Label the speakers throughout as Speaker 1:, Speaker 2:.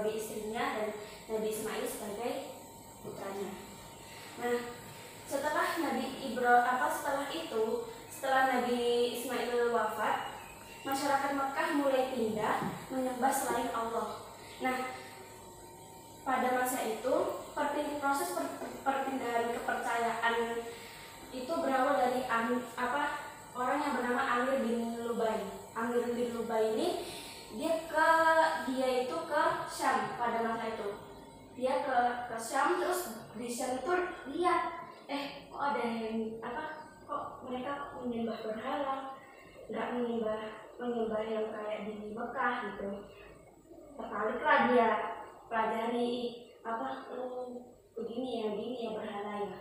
Speaker 1: sebagai istrinya dan Nabi Ismail sebagai putranya. Nah, setelah Nabi Ismail wafat, masyarakat Mekah mulai pindah menyembah selain Allah. Nah, pada masa itu proses perpindahan kepercayaan itu berawal dari orang yang bernama Amir bin Lubai. Amir bin Lubai ini dia itu ke Syam pada masa itu. Dia ke Syam, terus di Syam itu lihat kok ada yang kok mereka menyembah berhala, nggak menyembah yang kayak di Mekah gitu. Tertariklah dia pelajari begini ya berhala ya.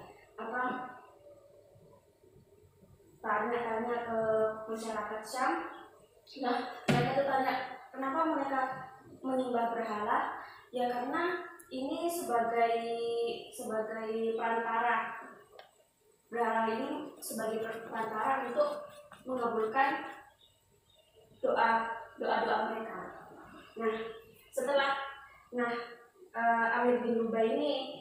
Speaker 1: Tanya ke masyarakat Syam. Nah, mereka tuh tanya kenapa mereka menyembah berhala? Ya karena ini sebagai perantara. Berhala ini sebagai perantara untuk mengabulkan doa mereka. Nah, Amir bin Lubai ini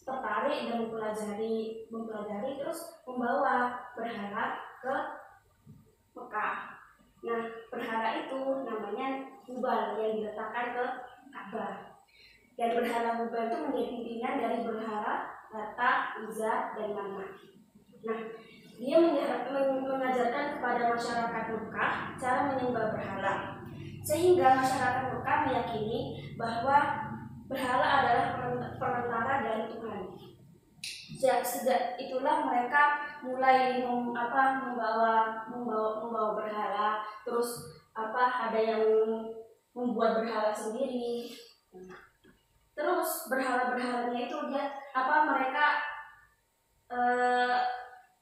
Speaker 1: tertarik dan mempelajari terus membawa berhala ke Mekah. Nah, berhala itu namanya Hubal yang diletakkan ke Ka'bah. Dan berhala Hubal itu menjadi pimpinan dari berhala Lata, Uzza, dan Manat. Nah, dia mengajarkan kepada masyarakat Mekah cara menyembah berhala, sehingga masyarakat Mekah meyakini bahwa berhala adalah perantara dari Tuhan. Sejak itulah mereka mulai membawa berhala, terus ada yang membuat berhala sendiri. Terus berhala-berhalanya itu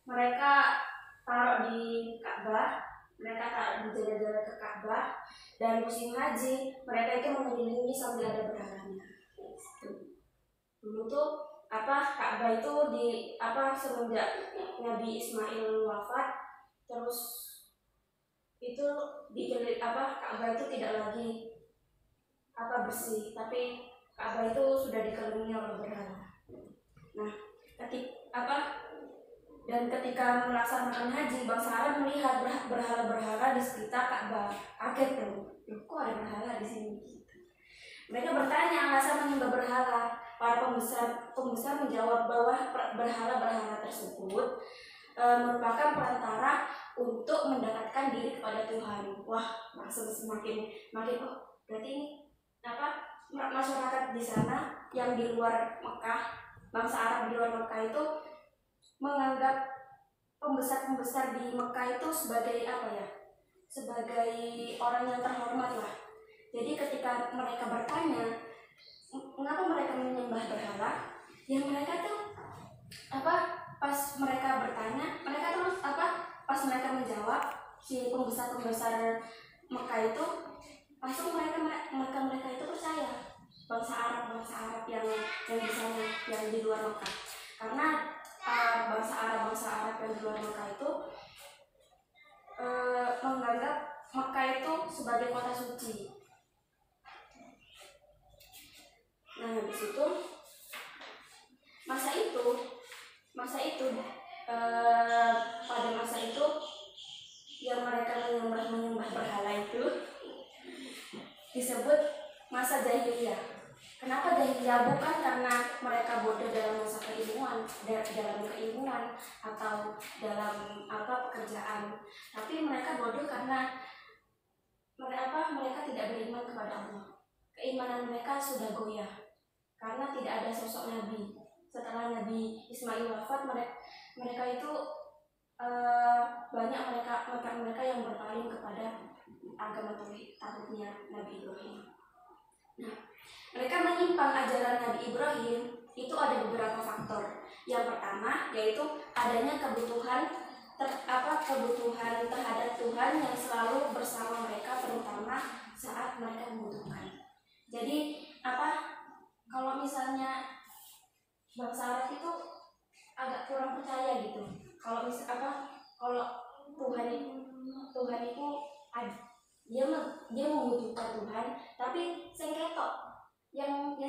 Speaker 1: mereka taruh di Ka'bah, mereka taruh di jalan-jalan ke Ka'bah, dan musim haji mereka itu mengelilingi sambil ada berhalanya. Dulu tuh Ka'bah itu semenjak Nabi Ismail wafat, terus itu Ka'bah itu tidak lagi bersih, tapi Ka'bah itu sudah dikelilingi oleh berhala. Nah, ketika melaksanakan haji, bangsa Arab melihat berhala-berhala di sekitar Ka'bah. Kaget dong, kok ada berhala di sini? Mereka bertanya alasan menyembah berhala. Para pembesar menjawab bahwa berhala-berhala tersebut merupakan perantara untuk mendekatkan diri kepada Tuhan. Wah, semakin berarti ini masyarakat di sana yang di luar Mekah, bangsa Arab di luar Mekah itu menganggap pembesar-pembesar di Mekah itu sebagai sebagai orang yang terhormat lah. Jadi ketika mereka bertanya mengapa mereka menyembah berhala, ya mereka tuh pas mereka bertanya, pas mereka menjawab, si pembesar-pembesar Mekah itu langsung mereka itu percaya bangsa Arab yang di sana, yang di luar Mekah. Karena bangsa Arab yang di luar Mekah itu menganggap Mekah itu sebagai kota suci. Nah, habis itu pada masa itu yang mereka menyembah berhala itu disebut masa jahiliyah. Kenapa jahiliyah? Bukan karena mereka bodoh dalam masa keilmuan atau dalam pekerjaan, tapi mereka bodoh karena mereka tidak beriman kepada Allah. Keimanan mereka sudah goyah karena tidak ada sosok Nabi. Setelah Nabi Ismail wafat, mereka itu banyak mereka yang berpaling kepada agama tauhidnya Nabi Ibrahim. Nah, mereka menyimpang ajaran Nabi Ibrahim itu ada beberapa faktor. Yang pertama yaitu adanya kebutuhan terhadap Tuhan yang selalu bersama mereka, terutama saat mereka membutuhkan. Jadi kalau misalnya bangsa Arab itu agak kurang percaya gitu. Kalau Tuhan itu dia membutuhkan Tuhan, tapi sengketok. Ya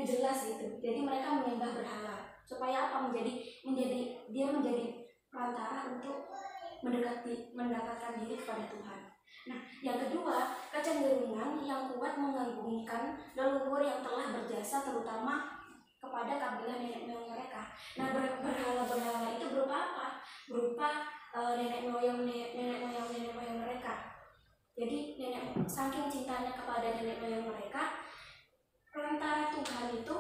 Speaker 1: jelas gitu. Jadi mereka menyembah berhala supaya apa? Dia menjadi perantara untuk mendekatkan diri kepada Tuhan. Nah, yang kedua, kecenderungan yang kuat mengagungkan leluhur yang telah berjasa terutama kepada kabilah nenek moyang mereka. Nah, berhala-berhala itu berupa apa? Berupa nenek moyang mereka. Jadi saking cintanya kepada nenek moyang mereka, perantara Tuhan itu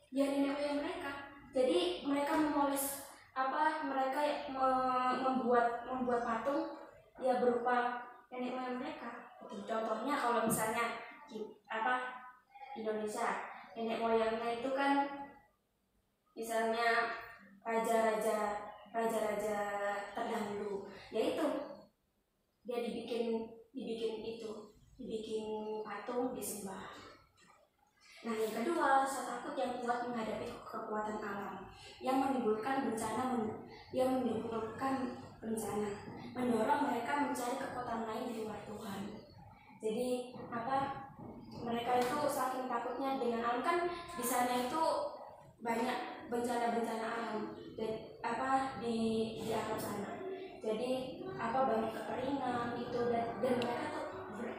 Speaker 1: ya nenek moyang mereka. Jadi mereka memoles mereka membuat patung ya berupa nenek moyang mereka. Contohnya kalau misalnya Indonesia, nenek moyangnya itu kan misalnya raja-raja terdahulu, yaitu dia dibikin patung disembah. Nah, yang kedua, rasa takut yang kuat menghadapi kekuatan alam yang menimbulkan bencana, mendorong mereka mencari kekuatan lain di luar Tuhan. Jadi mereka itu saking takutnya dengan alam, kan di sana itu banyak bencana alam dan di alam sana. Jadi banyak kekeringan itu dan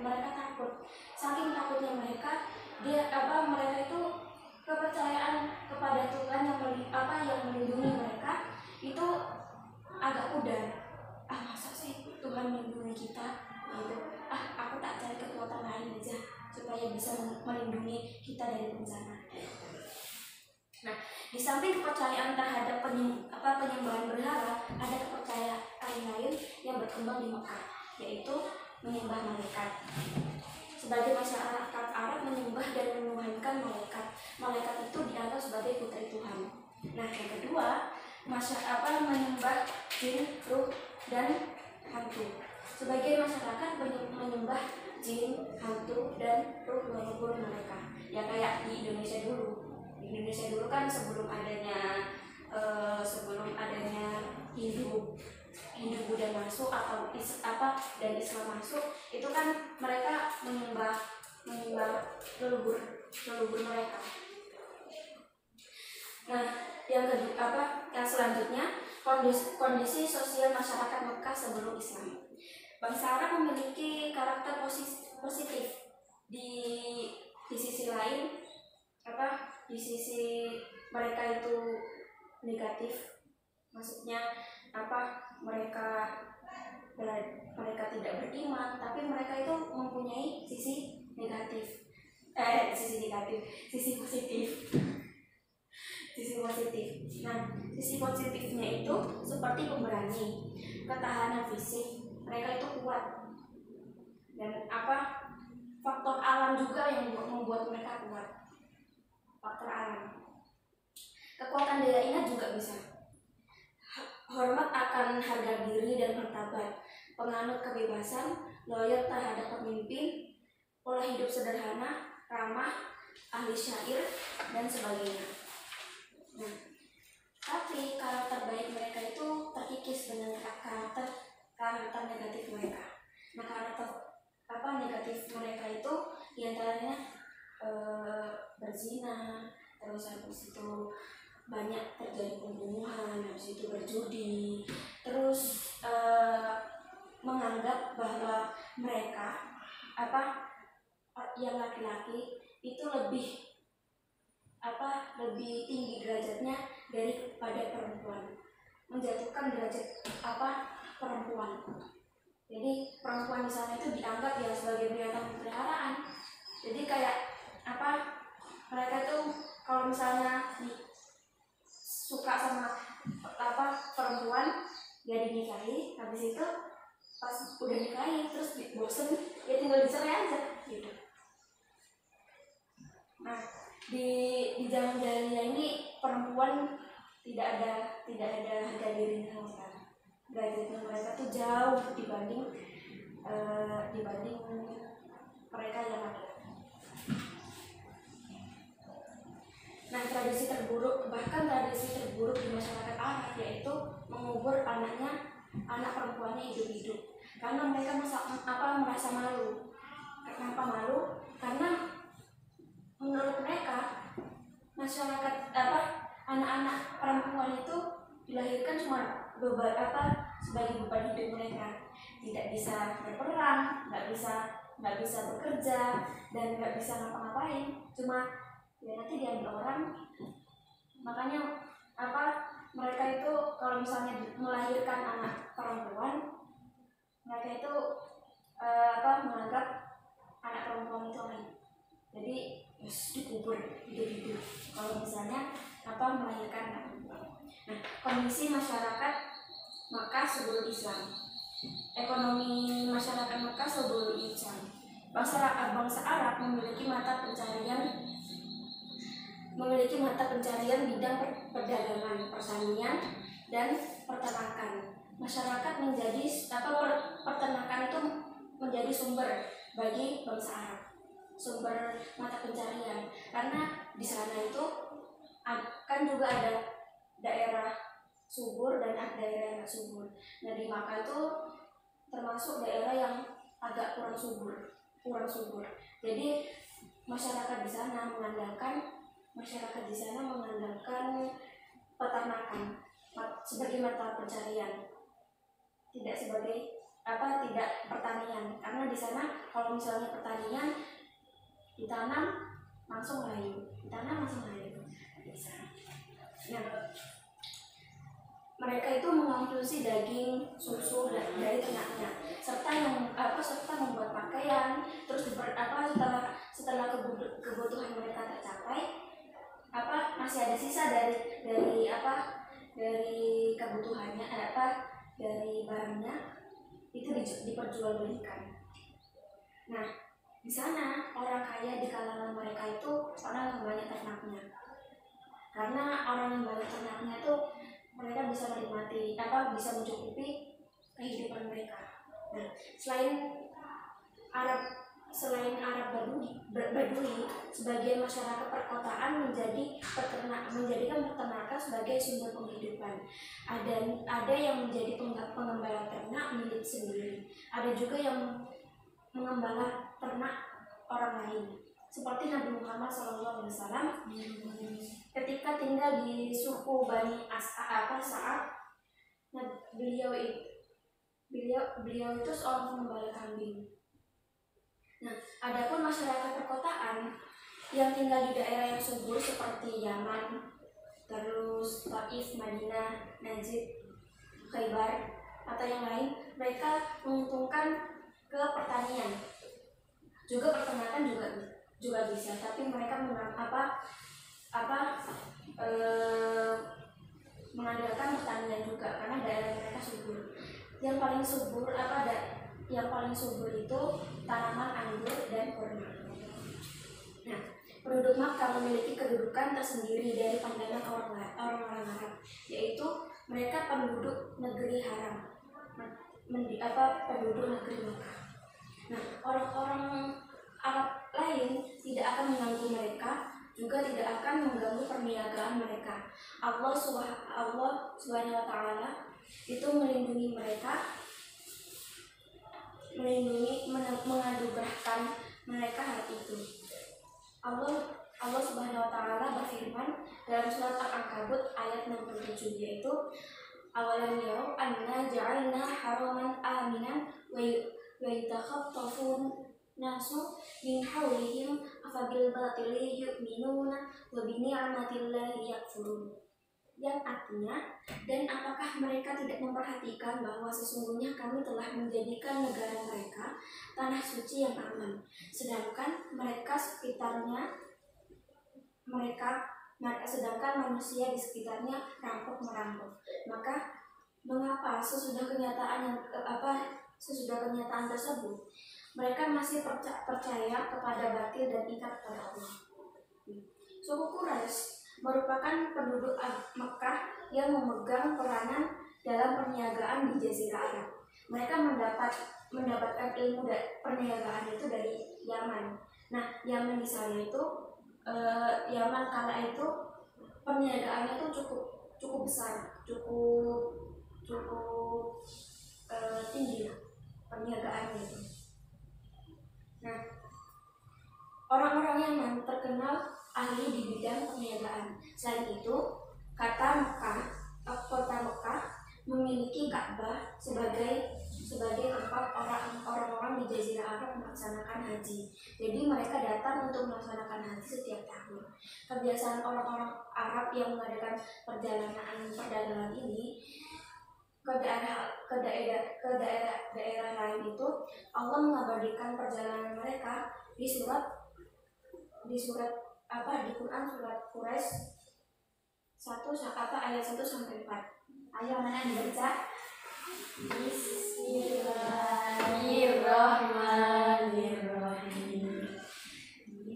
Speaker 1: mereka takut. Saking takutnya mereka itu kepercayaan kepada Tuhan yang melindungi mereka itu agak pudar. Masa sih Tuhan melindungi kita gitu? Aku tak cari kekuatan lain aja supaya bisa melindungi kita dari bencana. Nah, di samping kepercayaan terhadap penyembahan berhala, ada kepercayaan lain yang berkembang di Mekah, yaitu menyembah malaikat. Sebagai masyarakat Arab menyembah dan menuhankan malaikat. Malaikat itu dianggap sebagai putri Tuhan. Nah, yang kedua, menyembah jin, ruh, dan hantu. Sebagai masyarakat menyembah jin, hantu, dan ruh leluhur mereka. Ya kayak di Indonesia dulu. Di Indonesia dulu kan sebelum adanya Hindu Buddha masuk atau dan Islam masuk, itu kan mereka menyembah leluhur mereka. Nah, yang selanjutnya kondisi sosial masyarakat Mekah sebelum Islam. Bangsa Arab memiliki karakter positif di sisi lain di sisi mereka itu negatif. Maksudnya mereka tidak beriman, tapi mereka itu mempunyai sisi positif. Nah, sisi positifnya itu seperti pemberani, ketahanan fisik, mereka itu kuat. Dan faktor alam juga yang membuat mereka kuat. Faktor alam. Kekuatan daya ingat juga bisa. Hormat akan harga diri dan martabat, penganut kebebasan, loyal terhadap pemimpin, pola hidup sederhana, ramah, ahli syair, dan sebagainya. Nah, tapi karakter baik mereka itu terkikis dengan karakter negatif mereka. Nah, karakter negatif mereka itu diantaranya berzina, terus habis itu banyak terjadi pembunuhan, habis itu berjudi, terus menganggap bahwa mereka yang laki-laki itu lebih tinggi derajatnya daripada perempuan, menjatuhkan derajat perempuan. Jadi perempuan di sana itu dianggap ya sebagai binatang peliharaan. Jadi kayak mereka tuh kalau misalnya suka sama perempuan ya dinikahi, habis itu pas udah nikahi terus bosen ya tinggal dicerai aja gitu. Nah, di zaman jahiliyah ini perempuan tidak ada harga dirinya sama sekali. Derajatnya mereka tuh jauh dibanding mereka yang laki-laki. Nah, tradisi terburuk di masyarakat Arab yaitu mengubur anak perempuannya hidup-hidup karena mereka merasa malu. Kenapa malu? Karena menurut mereka masyarakat anak-anak perempuan itu dilahirkan cuma sebagai beban hidup mereka, tidak bisa berperang, nggak bisa bekerja, dan nggak bisa ngapa-ngapain, cuma ya nanti diambil orang. Makanya mereka itu kalau misalnya melahirkan anak perempuan, mereka itu menganggap anak perempuan itu lain, jadi dikubur hidup-hidup kalau misalnya melahirkan anak perempuan. Nah, kondisi masyarakat Makkah sebelum Islam. Ekonomi masyarakat Makkah sebelum Islam. Bangsa Arab memiliki mata pencarian bidang perdagangan, pertanian, dan peternakan. Masyarakat menjadi peternakan itu menjadi sumber bagi bangsa Arab, sumber mata pencarian, karena di sana itu kan juga ada daerah subur dan ada daerah yang tidak subur. Nah, di Makkah itu termasuk daerah yang agak kurang subur. Jadi masyarakat di sana mengandalkan peternakan sebagai mata pencarian, tidak pertanian, karena di sana kalau misalnya pertanian ditanam langsung layu bisa. Nah, mereka itu mengonsumsi daging, susu dari ternaknya, serta membuat pakaian. Terus setelah kebutuhan mereka tercapai, masih ada sisa dari kebutuhannya, dari barangnya itu diperjualbelikan. Nah, di sana orang kaya di kalangan mereka itu orang yang banyak ternaknya, karena orang yang banyak ternaknya itu mereka bisa menikmati bisa mencukupi kehidupan mereka. Nah, selain Arab Badui, sebagian masyarakat perkotaan menjadikan peternakan sebagai sumber penghidupan. Ada yang menjadi pengembala ternak milik sendiri. Ada juga yang mengembala ternak orang lain. Seperti Nabi Muhammad SAW ketika tinggal di suku Bani Sa'ad, beliau itu seorang pengembala kambing. Nah, adapun masyarakat perkotaan yang tinggal di daerah yang subur seperti Yaman, terus Taif, Madinah, Najd, Khaybar, atau yang lain, mereka menguntungkan ke pertanian. Juga peternakan juga bisa, tapi mereka mengandalkan pertanian juga karena daerah mereka subur. Yang paling subur itu tanaman anggur dan kurma. Nah, penduduk Makkah memiliki kedudukan tersendiri dari pandangan orang-orang Arab, yaitu mereka penduduk negeri haram, penduduk negeri Makkah. Nah, orang-orang Arab lain tidak akan mengganggu mereka, juga tidak akan mengganggu perniagaan mereka. Allah Subhanahu wa Ta'ala itu melindungi mereka, menganugerahkan mereka hal itu. Allah Subhanahu wa Ta'ala berfirman dalam surat Al-Ankabut ayat 67, yaitu awalam yarau anna ja'alna haraman aminan wa yatakhaffafun nasu min hawlihim afabil batili yu'minuna wa bi ni'matillahi yakfurun. Yang artinya, dan apakah mereka tidak memperhatikan bahwa sesungguhnya kami telah menjadikan negara mereka tanah suci yang aman, sedangkan sedangkan manusia di sekitarnya rampok-merampok. Maka mengapa sesudah kenyataan tersebut mereka masih percaya kepada batil dan ikat kepada Allah? Suku Quraisy merupakan penduduk Mekah yang memegang peranan dalam perniagaan di Jazirah Arab. Mereka mendapatkan ilmu perniagaan itu dari Yaman. Nah, Yaman di sana itu Yaman kala itu perniagaannya itu cukup besar, cukup tinggi perniagaannya itu. Nah, orang-orang Yaman terkenal ahli di bidang perniagaan. Selain itu, kota Mekah memiliki Ka'bah sebagai tempat orang-orang di Jazirah Arab melaksanakan haji. Jadi mereka datang untuk melaksanakan haji setiap tahun. Kebiasaan orang-orang Arab yang mengadakan perdagangan ini ke daerah lain itu, Allah mengabadikan perjalanan mereka di Quran surat Quraisy 1 ayat 1 sampai 4. Ayo mana dibaca? Bismillahirrahmanirrahim.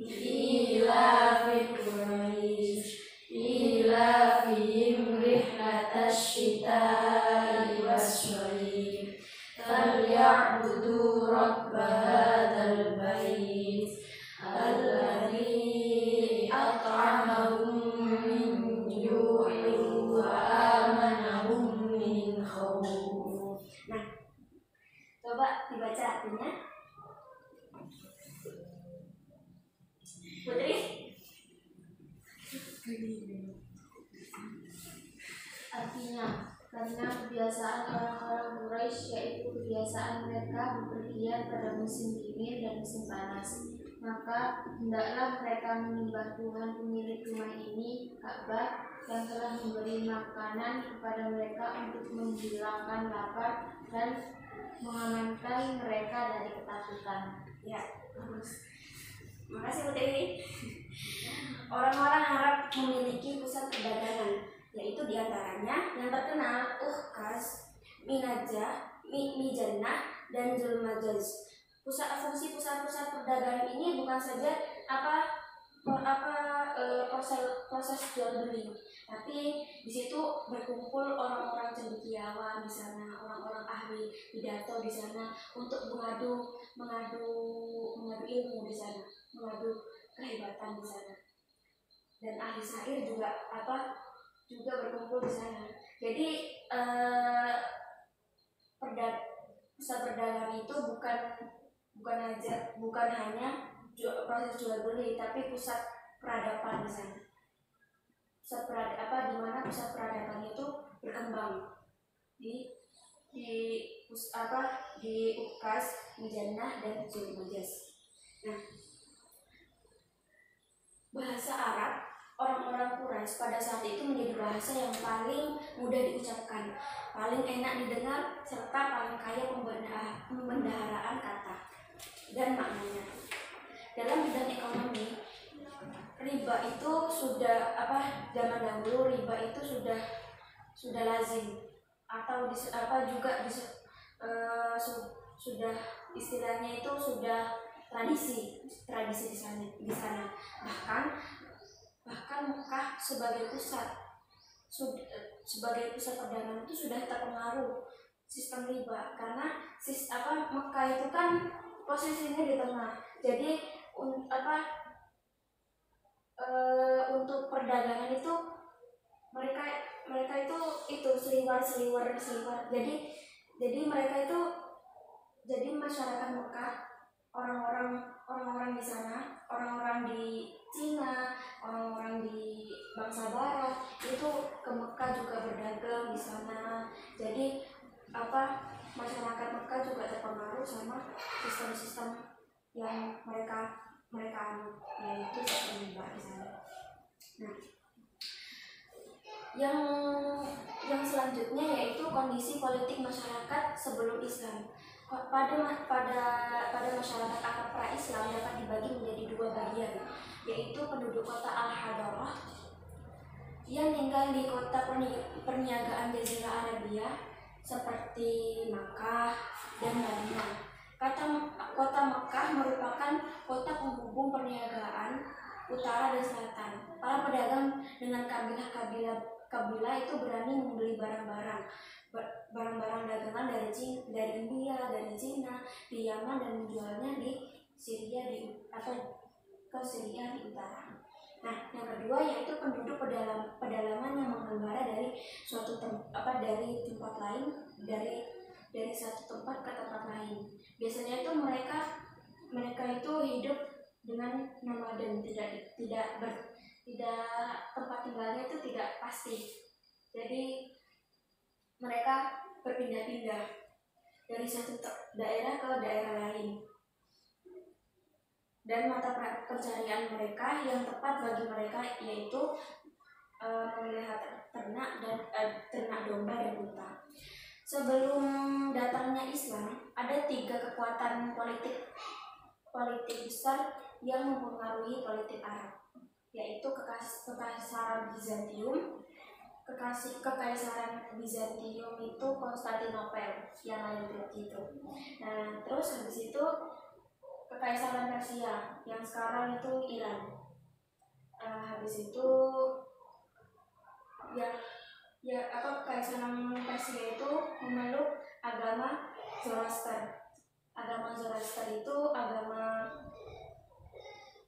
Speaker 1: Ilafil Quraisy ilafihim rihlatash shita'i was-shayf falya'budu rabb hadzal bait alladzi at'amahum min ju'in wa amanahum min khawf. Nah, coba dibaca artinya. Putri?
Speaker 2: Artinya, karena kebiasaan orang-orang Quraisy yaitu kebiasaan mereka bepergian pada musim dingin dan musim panas, maka hendaklah mereka menyembah Tuhan pemilik rumah ini, Ka'bah, yang telah memberi makanan kepada mereka untuk menghilangkan lapar dan mengamankan mereka dari ketakutan.
Speaker 1: Ya, bagus. Makasih Putri. Orang-orang Arab memiliki pusat perdagangan, yaitu diantaranya yang terkenal Ukaz, Mijannah, dan Zulmajaz. Fungsi pusat-pusat perdagangan ini bukan saja proses jual beli, tapi di situ berkumpul orang-orang cendekiawan di sana, orang-orang ahli pidato di sana untuk mengadu ilmu di sana, mengadu kehebatan di sana. Dan ahli syair juga berkumpul di sana. Jadi pusat perdagangan itu bukan hanya proses jual beli, tapi pusat peradaban di sana. Di mana pusat peradaban itu berkembang di Ukaz, Mijannah, dan Zulmajaz. Nah, bahasa Arab orang-orang Quraisy pada saat itu menjadi bahasa yang paling mudah diucapkan, paling enak didengar, serta paling kaya pembendaharaan kata dan maknanya. Dalam bidang ekonomi, riba itu zaman dahulu riba itu sudah lazim, atau sudah istilahnya itu sudah tradisi di sana. Bahkan Mekah sebagai pusat perdagangan itu sudah terpengaruh sistem riba, karena Mekah itu kan posisinya di tengah. Jadi untuk perdagangan itu mereka itu seliwar. Jadi mereka itu, jadi masyarakat Mekah, orang-orang di sana, orang-orang di Cina, orang-orang di bangsa Barat itu ke Mekah juga berdagang di sana. Jadi masyarakat Mekah juga terpengaruh sama sistem-sistem yang mereka anut, yaitu sistem riba di sana. Nah, yang selanjutnya yaitu kondisi politik masyarakat sebelum Islam. Pada masyarakat Arab pra-Islam dapat dibagi menjadi dua bagian, yaitu penduduk kota Al-Hadarah yang tinggal di kota perniagaan Jazirah Arabia seperti Makkah dan Madinah. Kota Makkah merupakan kota penghubung perniagaan utara dan selatan. Para pedagang dengan kabilah itu berani membeli barang-barang dagangan dari India, dari Cina, di Yaman, dan menjualnya di Syria ke Syria di utara. Nah, yang kedua yaitu penduduk pedalaman yang mengembara dari dari tempat lain, dari satu tempat ke tempat lain. Biasanya itu mereka itu hidup dengan nomaden, tempat tinggalnya itu tidak pasti. Jadi mereka berpindah-pindah dari satu daerah ke daerah lain. Dan mata pencarian mereka yang tepat bagi mereka yaitu memelihara ternak dan ternak domba dan unta. Sebelum datangnya Islam, ada 3 kekuatan politik besar yang mempengaruhi politik Arab, yaitu Kekaisaran Bizantium. Kekaisaran Bizantium itu Konstantinopel yang lain gitu. Nah, terus habis itu Kekaisaran Persia yang sekarang itu Iran. Habis itu Kekaisaran Persia itu memeluk agama Zoroaster. Agama Zoroaster itu agama,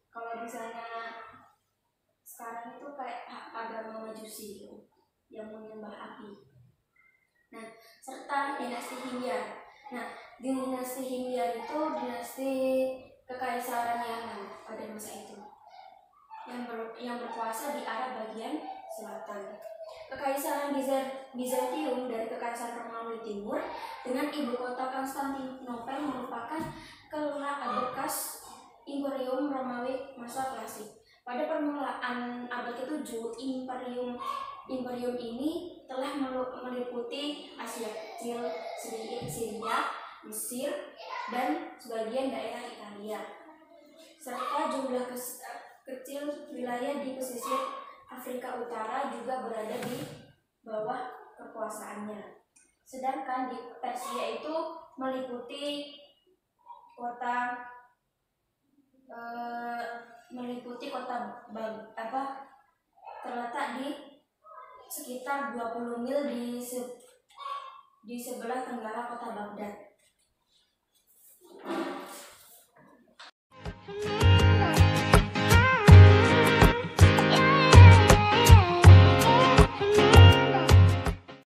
Speaker 1: kalau misalnya sekarang itu kayak agama Majusi gitu, yang menyembah api. Nah, serta dinasti Himyar. Nah, dinasti Himyar itu dinasti kekaisaran Yaman pada masa itu, yang berkuasa di Arab bagian selatan. Kekaisaran Bizantium dari Kekaisaran Romawi Timur dengan ibu kota Konstantinopel merupakan bekas Imperium Romawi masa klasik. Pada permulaan abad ke-7, imperium ini telah meliputi Asia Kecil, Syria, Mesir, dan sebagian daerah Italia, serta jumlah kecil wilayah di pesisir Afrika Utara juga berada di bawah kekuasaannya. Sedangkan di Persia itu meliputi kota terletak di sekitar 20 mil di sebelah tenggara kota Baghdad.